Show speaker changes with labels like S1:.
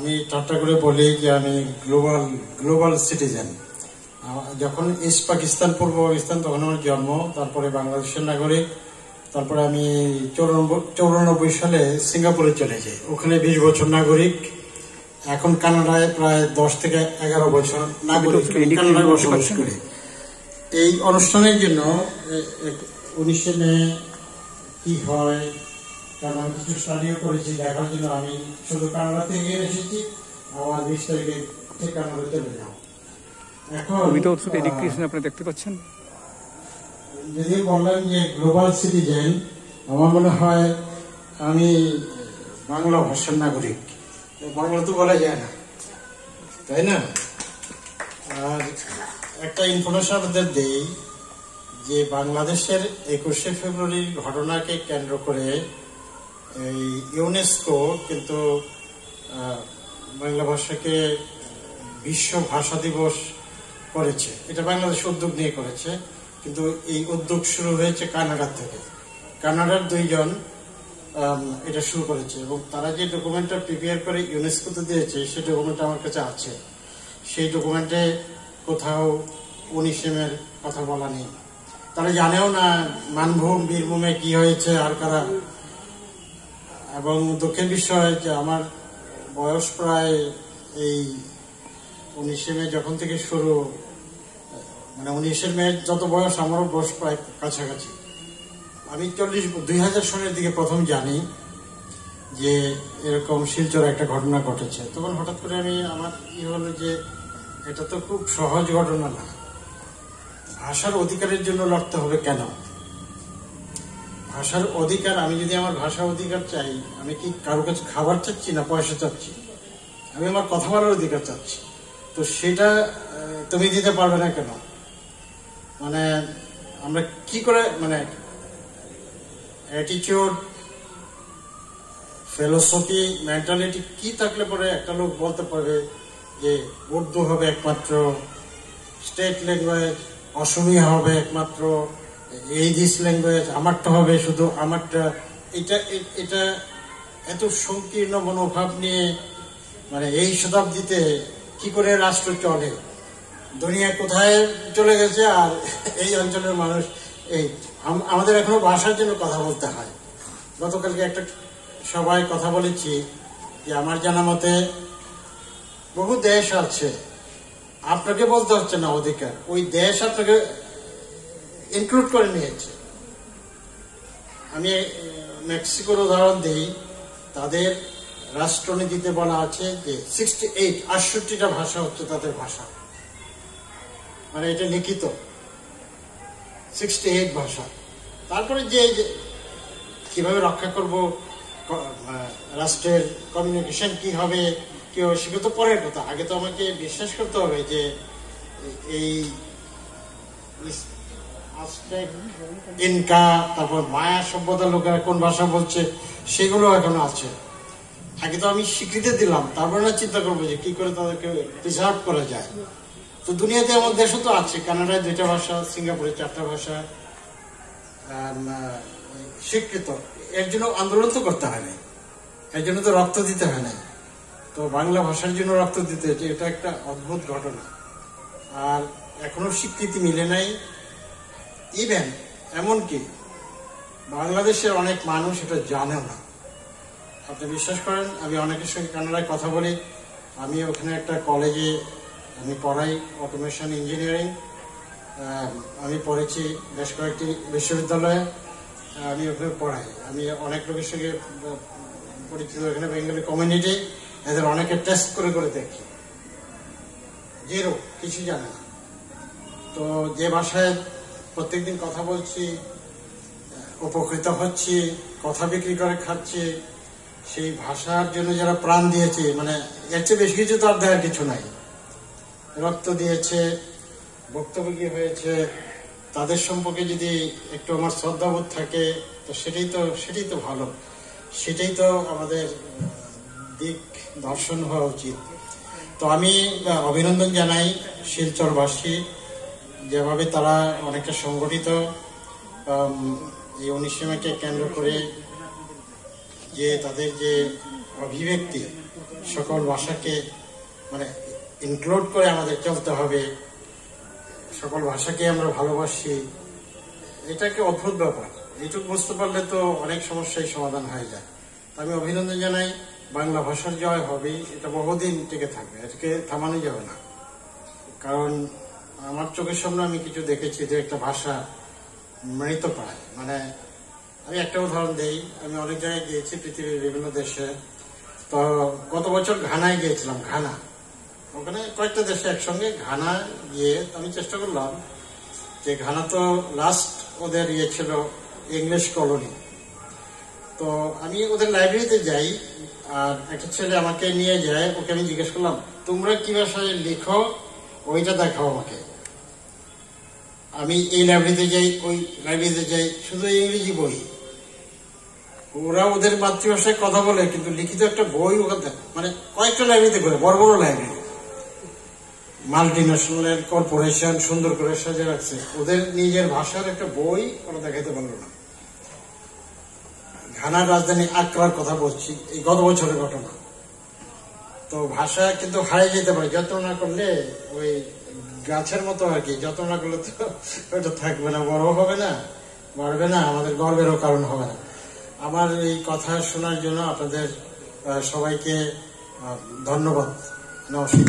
S1: আমি ঠাট্টা করে বলি যে আমি গ্লোবাল সিটিজেন। যখন ইস্ট পাকিস্তান, পূর্ব পাকিস্তান, তখন আমার জন্ম, তারপরে বাংলাদেশের নাগরিক, তারপরে আমি 94 সালে সিঙ্গাপুরে চলে যাই, ওখানে 20 বছর নাগরিক। এখন কানাডায় প্রায় 10 থেকে 11 বছর নাগরিক, কানাডায় বসবাস করি। এই অনুষ্ঠানের জন্য 19 মে কি হয়, কারণ আমি কিছু স্টাডিও করেছি, দেখার জন্য আমি শুধু কানাডা থেকে এসেছি, আবার 20 তারিখে কানাডা চলে যাও। এখন
S2: আপনি দেখতে পাচ্ছেন,
S1: যদি বললেন যে গ্লোবাল সিটিজেন, আমার মনে হয় আমি বাংলা ভাষার নাগরিক। বাংলা তো বলা যায় না, তাই না? আর একটা ইনফরমেশন আপনাদের দেই যে বাংলাদেশের 21শে ফেব্রুয়ারির ঘটনাকে কেন্দ্র করে এই ইউনেস্কো কিন্তু বাংলা ভাষাকে বিশ্ব ভাষা দিবস করেছে। এটা বাংলাদেশ উদ্যোগ নিয়ে করেছে, কিন্তু এই উদ্যোগ শুরু হয়েছে কানাডার থেকে। কানাডার 2 জন এটা শুরু করেছে, এবং তারা যে ডকুমেন্টটা প্রিপেয়ার করে ইউনেস্কোতে দিয়েছে, সেই ডকুমেন্ট আমার কাছে আছে। সেই ডকুমেন্টে কোথাও 19 মের কথা বলা নেই। তারা জানেও না মানভূম বীরভূমে কি হয়েছে আর কারা। এবং দুঃখের বিষয় যে আমার বয়স প্রায় এই 19 মে যখন থেকে শুরু, মানে 19 মে যত বয়স, আমারও বয়স প্রায় কাছাকাছি। আমি 2000 সনের দিকে প্রথম জানি যে এরকম শিলচরে একটা ঘটনা ঘটেছে। তখন হঠাৎ করে আমার হলো যে এটা তো খুব সহজ ঘটনা না, ভাষার অধিকারের জন্য লড়তে হবে কেন? ভাষার অধিকার, আমি যদি আমার ভাষা অধিকার চাই, আমি কি কারো কাছে খাবার চাচ্ছি না পয়সা চাচ্ছি? আমি আমার কথা বলার অধিকার চাচ্ছি। তো সেটা তুমি দিতে পারবে না কেন? মানে আমরা কি করে, মানে অ্যাটিটিউড, ফিলোসফি, মেন্টালিটি কি থাকলে পরে একটা লোক বলতে পারবে যে উর্দু হবে একমাত্র স্টেট ল্যাঙ্গুয়েজ, অসমীয়া হবে একমাত্র এই দিস ল্যাঙ্গুয়েজ, আমারটা হবে শুধু আমারটা? এটা এত সংকীর্ণ মনোভাব নিয়ে, মানে এই শতাব্দীতে কি করে রাষ্ট্র চলে? দুনিয়া কোথায় চলে গেছে, আর এই অঞ্চলের মানুষ আমাদের এখনো ভাষার জন্য কথা বলতে হয়। গতকালকে একটা সবাই কথা বলেছি যে আমার জানা মতে বহু দেশ আছে, আপনাকে বলতে হচ্ছে না অধিকার, ওই দেশ আপনাকে ইনক্লুড করে নিয়েছে। আমি মেক্সিকোর উদাহরণ দিই, তাদের রাষ্ট্রনীতিতে বলা আছে যে 68টা ভাষা হচ্ছে তাদের ভাষা, মানে এটা লিখিত 68 ভাষা। তারপরে যে কিভাবে রক্ষা করব রাষ্ট্রের কমিউনিকেশন কি হবে, কি হবে, সেটা তো পরের কথা। আগে তো আমাকে বিশ্বাস করতে হবে যে এই ইনকা, তারপর মায়া সভ্যতার লোকেরা কোন ভাষা বলছে, সেগুলো এখনো আছে। আগে তো আমি স্বীকৃতি দিলাম, তারপরে না চিন্তা করবো যে কি করে তাদেরকে প্রিজার্ভ করা যায়। তো দুনিয়াতে আমার দেশও তো আছে, কানাডায় 2টা ভাষা, সিঙ্গাপুরে 4টা ভাষা স্বীকৃত। এর জন্য আন্দোলন তো করতে হয় না, এর জন্য তো রক্ত দিতে হয় না। তো বাংলা ভাষার জন্য রক্ত দিতে হচ্ছে, এটা একটা অদ্ভুত ঘটনা। আর এখনো স্বীকৃতি মিলে নাই। ইভেন এমনকি বাংলাদেশের অনেক মানুষ এটা জানেও না। আপনি বিশ্বাস করেন, আমি অনেকের সঙ্গে কানাডায় কথা বলি। আমি ওখানে একটা কলেজে আমি পড়াই, অটোমেশন ইঞ্জিনিয়ারিং। আমি পড়েছি বেশ কয়েকটি বিশ্ববিদ্যালয়ে, আমি ওখানে পড়াই। আমি অনেক লোকের সঙ্গে পরিচিত, এখানে বেঙ্গলি কমিউনিটি, এদের অনেকে টেস্ট করে করে দেখি, জিরো, কিছু জানে না। তো যে ভাষায় প্রত্যেকদিন কথা বলছি, উপকৃত হচ্ছি, কথা বিক্রি করে খাচ্ছি, সেই ভাষার জন্য যারা প্রাণ দিয়েছে, মানে এর চেয়ে বেশি কিছু তো আর দেওয়ার কিছু নাই। রক্ত দিয়েছে, ভুক্তভোগী হয়েছে, তাদের সম্পর্কে যদি একটু আমার শ্রদ্ধাবোধ থাকে, তো সেটাই তো ভালো, সেটাই তো আমাদের দিক দর্শন হওয়া উচিত। তো আমি অভিনন্দন জানাই শিলচরবাসী, যেভাবে তারা অনেকটা সংগঠিত এই 19 মেকে কেন্দ্র করে, যে তাদের যে অভিব্যক্তি, সকল ভাষাকে মানে ইনক্লুড করে আমাদের চলতে হবে, সকল ভাষাকে আমরা ভালোবাসি, এটা একটা অদ্ভুত ব্যাপার। এইটুকু বুঝতে পারলে তো অনেক সমস্যাই সমাধান হয়ে যায়। আমি অভিনন্দন জানাই, বাংলা ভাষার জয় হবে, এটা বহুদিন টিকে থাকবে, এটাকে থামানো যাবে না। কারণ আমার চোখের সামনে আমি কিছু দেখেছি যে একটা ভাষা মৃত প্রায়। মানে আমি একটা উদাহরণ দেই, আমি অনেক জায়গায় গিয়েছি পৃথিবীর বিভিন্ন দেশে। তো গত বছর ঘানায় গিয়েছিলাম, ঘানা, ওখানে কয়েকটা দেশে একসঙ্গে। ঘানা গিয়ে আমি চেষ্টা করলাম যে ঘানা তো লাস্ট ওদের ছিল ইংলিশ কলোনি। তো আমি ওদের লাইব্রেরিতে যাই, আর একটা ছেলে আমাকে নিয়ে যায়, ওকে আমি জিজ্ঞেস করলাম তোমরা কি ভাষায় লিখো ওইটা দেখাও আমাকে। আমি এই লাইব্রেরিতে যাই, ওই লাইব্রেরিতে যাই, শুধু ইংরেজি বই। ওরা ওদের মাতৃভাষায় কথা বলে, কিন্তু লিখিত একটা বই ওখানে মানে কয়েকটা লাইব্রেরিতে করে, বড় বড় লাইব্রেরি, মাল্টি ন্যাশনাল কর্পোরেশন সুন্দর করে সাজে রাখছে, ওদের নিজের ভাষার একটা বই ওরা দেখাইতে পারলো না। ঘানার রাজধানী আকরার কথা বলছি, এই গত বছরের ঘটনা। তো ভাষা কিন্তু হারিয়ে যেতে পারে যত্ন না করলে, ওই গাছের মতো আর কি, যত্ন না করলে তো ওটা থাকবে না, বড় হবে না, বাড়বে না, আমাদের গর্বেরও কারণ হবে না। আমার এই কথা শোনার জন্য আপনাদের সবাইকে ধন্যবাদ। নমস্কার।